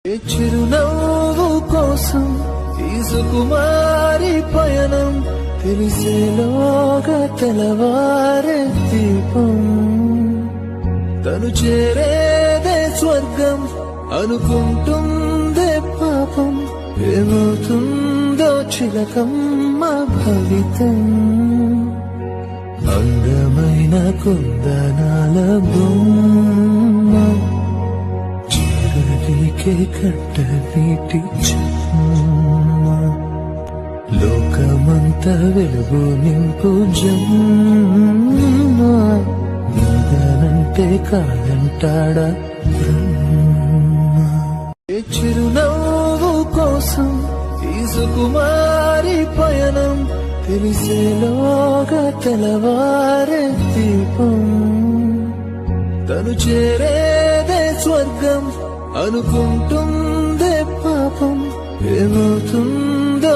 చిరునవ్వు కోసం తీసుకుమారి పయనం తెలిసేలోగా తెలవారే దీపం తను చేరేదే స్వర్గం అనుకుంటుందే పాపం ఏమవుతుందో చిలకమ్మ భవితం అందమైన కుందనాల బొమ్మ చిరునీకే కట్ట నీటి చెమ్మ లోకమంత వెలుగు నింపు జమ్మ నీదనంటే కాదంటాడా బ్రహ్మ చిరునవ్వు కోసం తీసుకుమారి పయనం తెలిసేలోగా తెలవారే దీపం తను చేరేదే స్వర్గం అనుకుంటుందే పాపం ఏమవుతుందో